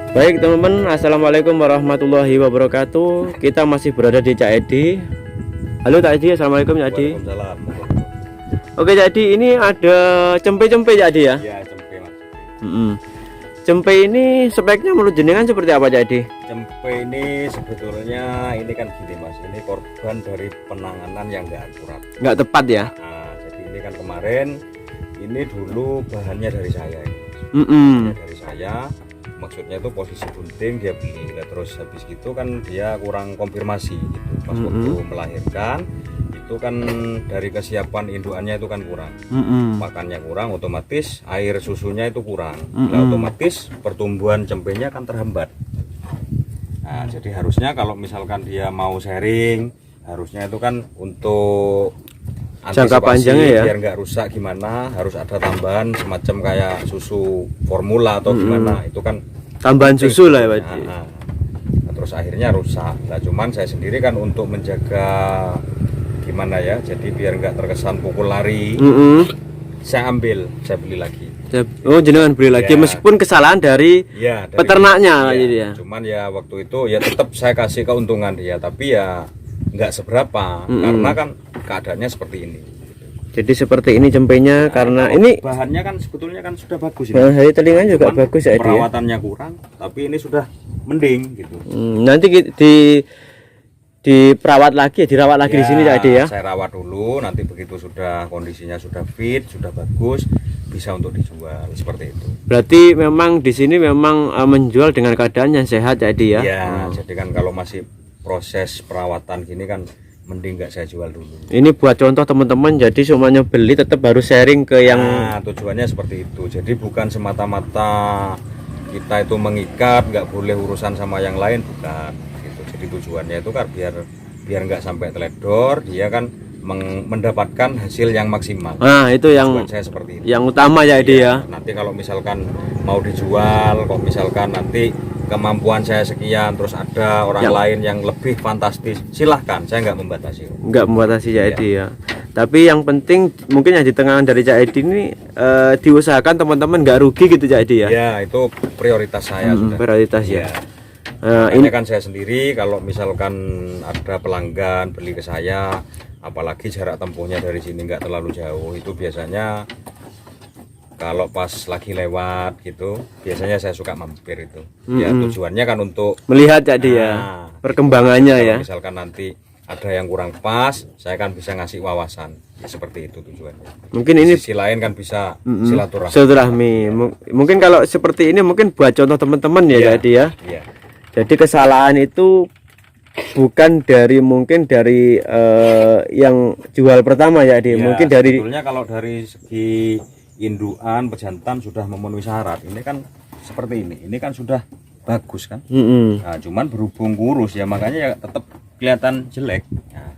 Baik teman-teman, assalamualaikum warahmatullahi wabarakatuh. Kita masih berada di Cak Edi. Halo Cak Edi, assalamualaikum Cak Edi. Waalaikumsalam. Oke Cak Edi, ini ada cempe-cempe Cak Edi ya? Iya, cempe mas. Cempe ini speknya menurut jenengan seperti apa Cak Edi? Cempe ini sebetulnya ini kan gini mas, ini korban dari penanganan yang nggak akurat. Nggak tepat ya? Nah, jadi ini kan kemarin ini dulu bahannya dari saya ini mas. Mm-mm. Dari saya, maksudnya itu posisi bunting dia beli. Nah, terus habis gitu kan dia kurang konfirmasi gitu. Pas waktu melahirkan itu kan dari kesiapan indukannya itu kan kurang. Makannya kurang, otomatis air susunya itu kurang. Nah, otomatis pertumbuhan cempenya kan terhambat. Nah, jadi harusnya kalau misalkan dia mau sharing, harusnya itu kan untuk Jangka panjangnya ya, biar nggak rusak gimana, harus ada tambahan semacam kayak susu formula atau gimana, itu kan tambahan susu lah ya Pak. Nah, terus akhirnya rusak. Nah, cuman saya sendiri kan untuk menjaga gimana ya, jadi biar nggak terkesan pukul lari, saya beli lagi. Oh jenengan beli lagi Ya. meskipun kesalahan dari peternaknya ya, jadi ya. Cuman ya waktu itu ya tetap saya kasih keuntungan dia, tapi ya nggak seberapa karena kan keadaannya seperti ini. Jadi seperti ini cempenya karena ini bahannya kan sebetulnya kan sudah bagus ini. Dari telinganya juga Cuman bagus ya Edi ya. Perawatannya kurang, tapi ini sudah mending gitu. Nanti diperawat lagi, dirawat lagi di sini Edi ya. Saya rawat dulu, nanti begitu sudah kondisinya sudah fit, sudah bagus, bisa untuk dijual seperti itu. Berarti memang di sini memang menjual dengan keadaan yang sehat Edi ya. Ya, jadi kan kalau masih proses perawatan gini kan mending nggak saya jual dulu. Ini buat contoh teman-teman, jadi semuanya beli tetap harus sharing ke yang tujuannya seperti itu. Jadi bukan semata-mata kita itu mengikat, nggak boleh urusan sama yang lain, bukan gitu. Jadi tujuannya itu kan biar nggak sampai teledor, dia kan mendapatkan hasil yang maksimal. Nah itu yang tujuan saya seperti itu. Yang utama ya Edi ya. Nanti kalau misalkan mau dijual, kok misalkan nanti kemampuan saya sekian, terus ada orang lain yang lebih fantastis, silahkan, saya nggak membatasi Cak Edi ya. Tapi yang penting mungkin yang di tengah dari Cak Edi ini diusahakan teman-teman nggak rugi gitu Cak Edi ya. Ya itu prioritas saya sudah. Prioritas ya. Ini kan saya sendiri, kalau misalkan ada pelanggan beli ke saya, apalagi jarak tempuhnya dari sini nggak terlalu jauh, itu biasanya kalau pas lagi lewat gitu, biasanya saya suka mampir itu. Ya tujuannya kan untuk melihat Cak Edi ya, perkembangannya ya. Misalkan nanti ada yang kurang pas, saya kan bisa ngasih wawasan. Ya, seperti itu tujuannya. Mungkin ini sisi lain kan bisa silaturahmi. Mungkin kalau seperti ini mungkin buat contoh teman-teman ya Cak Edi ya. Iya. Jadi kesalahan itu bukan mungkin dari yang jual pertama ya Edi. Mungkin dari sebetulnya kalau dari segi indukan pejantan sudah memenuhi syarat, ini kan seperti ini kan sudah bagus kan. Nah, cuman berhubung kurus ya, makanya ya tetap kelihatan jelek. Nah,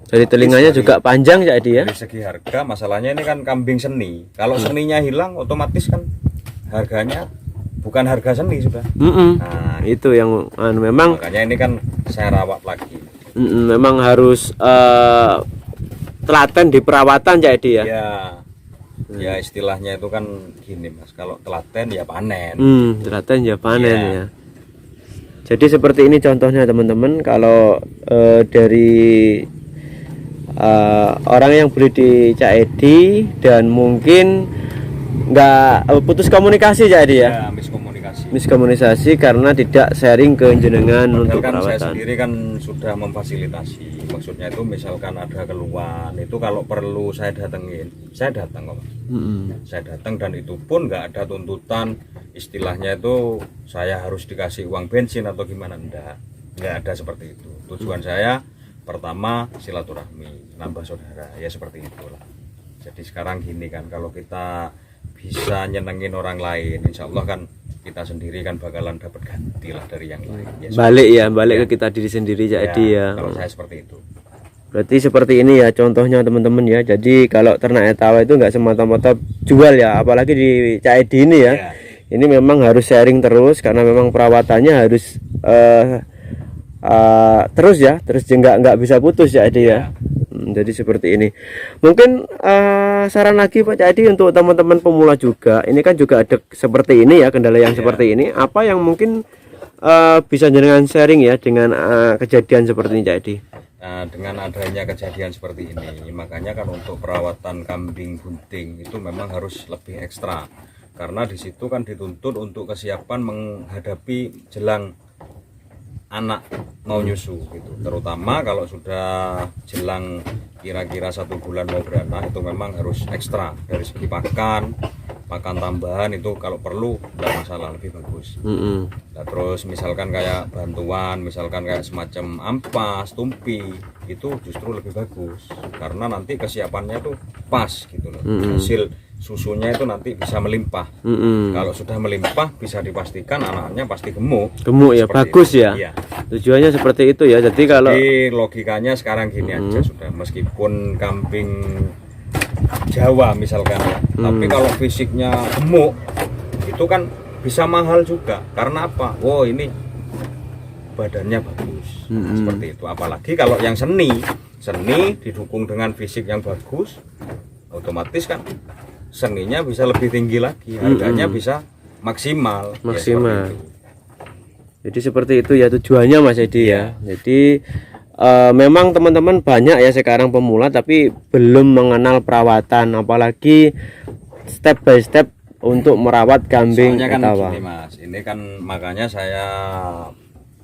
dari telinganya juga panjang ya Edi ya. Dari segi harga, masalahnya ini kan kambing seni. Kalau seninya hilang, otomatis kan harganya bukan harga seni sudah. Nah, itu yang memang makanya ini kan saya rawat lagi. Memang harus telaten di perawatan Cak Edi ya. Ya istilahnya itu kan gini mas, kalau telaten ya panen. Telaten ya panen ya. Jadi seperti ini contohnya teman-teman. Kalau dari orang yang beli di Cak Edi dan mungkin nggak putus komunikasi Cak Edi ya. Miskomunikasi karena tidak sharing ke jenengan untuk kan perawatan. Saya sendiri kan sudah memfasilitasi, maksudnya itu misalkan ada keluhan itu kalau perlu saya datengin, saya datang kok. Saya datang dan itu pun nggak ada tuntutan istilahnya itu saya harus dikasih uang bensin atau gimana, nggak ada seperti itu. Tujuan saya pertama silaturahmi, nambah saudara, ya seperti itulah. Jadi sekarang gini kan, kalau kita bisa nyenengin orang lain, insya Allah kan kita sendiri kan bakalan dapat ganti lah dari yang lain. Ya, balik ke kita diri sendiri Cak Edi ya. Kalau saya seperti itu. Berarti seperti ini ya contohnya teman-teman ya. Jadi kalau ternak etawa itu nggak semata-mata jual ya, apalagi di Cak Edi ini ya. Ini memang harus sharing terus karena memang perawatannya harus terus ya, terus nggak bisa putus Cak Edi ya. Jadi seperti ini. Mungkin saran lagi Pak Caidi untuk teman-teman pemula juga. Ini kan juga ada seperti ini ya, kendala yang seperti ini. Apa yang mungkin bisa jenengan sharing ya dengan kejadian seperti ini Caidi? Nah, dengan adanya kejadian seperti ini, makanya kan untuk perawatan kambing bunting itu memang harus lebih ekstra, karena di situ kan dituntut untuk kesiapan menghadapi jelang anak mau nyusu gitu. Terutama kalau sudah jelang kira-kira 1 bulan mau beranak, itu memang harus ekstra dari segi pakan tambahan itu kalau perlu tidak masalah, lebih bagus. Nah, terus misalkan kayak bantuan, misalkan kayak semacam ampas, tumpi, itu justru lebih bagus karena nanti kesiapannya tuh pas gitu loh. Hasil susunya itu nanti bisa melimpah. Kalau sudah melimpah bisa dipastikan anaknya pasti gemuk ya, bagus itu. Ya iya. Tujuannya seperti itu ya. Jadi kalau logikanya sekarang gini aja sudah, meskipun kambing Jawa misalkan ya, tapi kalau fisiknya gemuk itu kan bisa mahal juga. Karena apa? Oh, ini badannya bagus. Seperti itu. Apalagi kalau yang seni didukung dengan fisik yang bagus, otomatis kan seninya bisa lebih tinggi lagi, harganya bisa maksimal. Ya, jadi seperti itu ya tujuannya Mas Edi ya. Jadi memang teman-teman banyak ya sekarang pemula tapi belum mengenal perawatan, apalagi step by step untuk merawat kambing kan etawa. Gini, Mas, ini kan makanya saya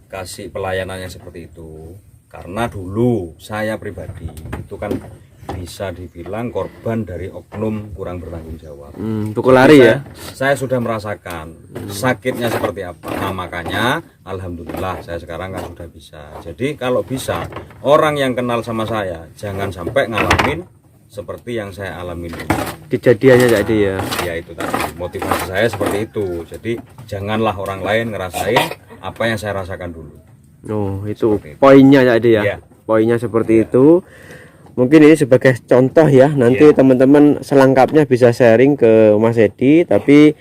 kasih pelayanannya seperti itu, karena dulu saya pribadi itu kan bisa dibilang korban dari oknum kurang bertanggung jawab. Pukul lari ya. Saya sudah merasakan sakitnya seperti apa. Nah, makanya alhamdulillah saya sekarang kan sudah bisa. Jadi kalau bisa orang yang kenal sama saya jangan sampai ngalamin seperti yang saya alamin. Kejadiannya jadi ya. Ya itu tadi motivasi saya seperti itu. Jadi janganlah orang lain ngerasain apa yang saya rasakan dulu. Oh, itu poinnya jadi ya. Poinnya seperti itu. Mungkin ini sebagai contoh ya, nanti teman-teman selengkapnya bisa sharing ke Mas Edi. Tapi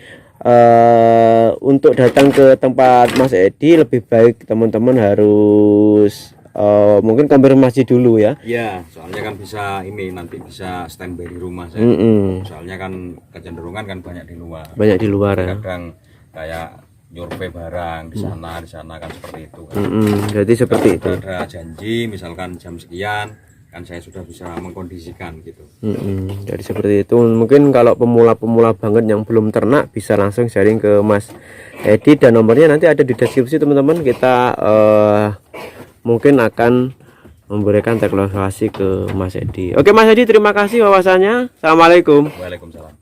untuk datang ke tempat Mas Edi lebih baik teman-teman harus mungkin konfirmasi dulu ya. Iya, soalnya kan bisa ini nanti bisa standby di rumah saya. Soalnya kan kecenderungan kan banyak di luar. Banyak di luar ya. Kadang kayak nyurvei barang di sana kan seperti itu. Kan. Jadi seperti itu. Ada janji misalkan jam sekian kan saya sudah bisa mengkondisikan gitu. Jadi seperti itu. Mungkin kalau pemula-pemula banget yang belum ternak bisa langsung sharing ke Mas Edi, dan nomornya nanti ada di deskripsi teman-teman. Kita mungkin akan memberikan teknologi ke Mas Edi. Oke Mas Edi, terima kasih wawasannya. Assalamualaikum. Waalaikumsalam.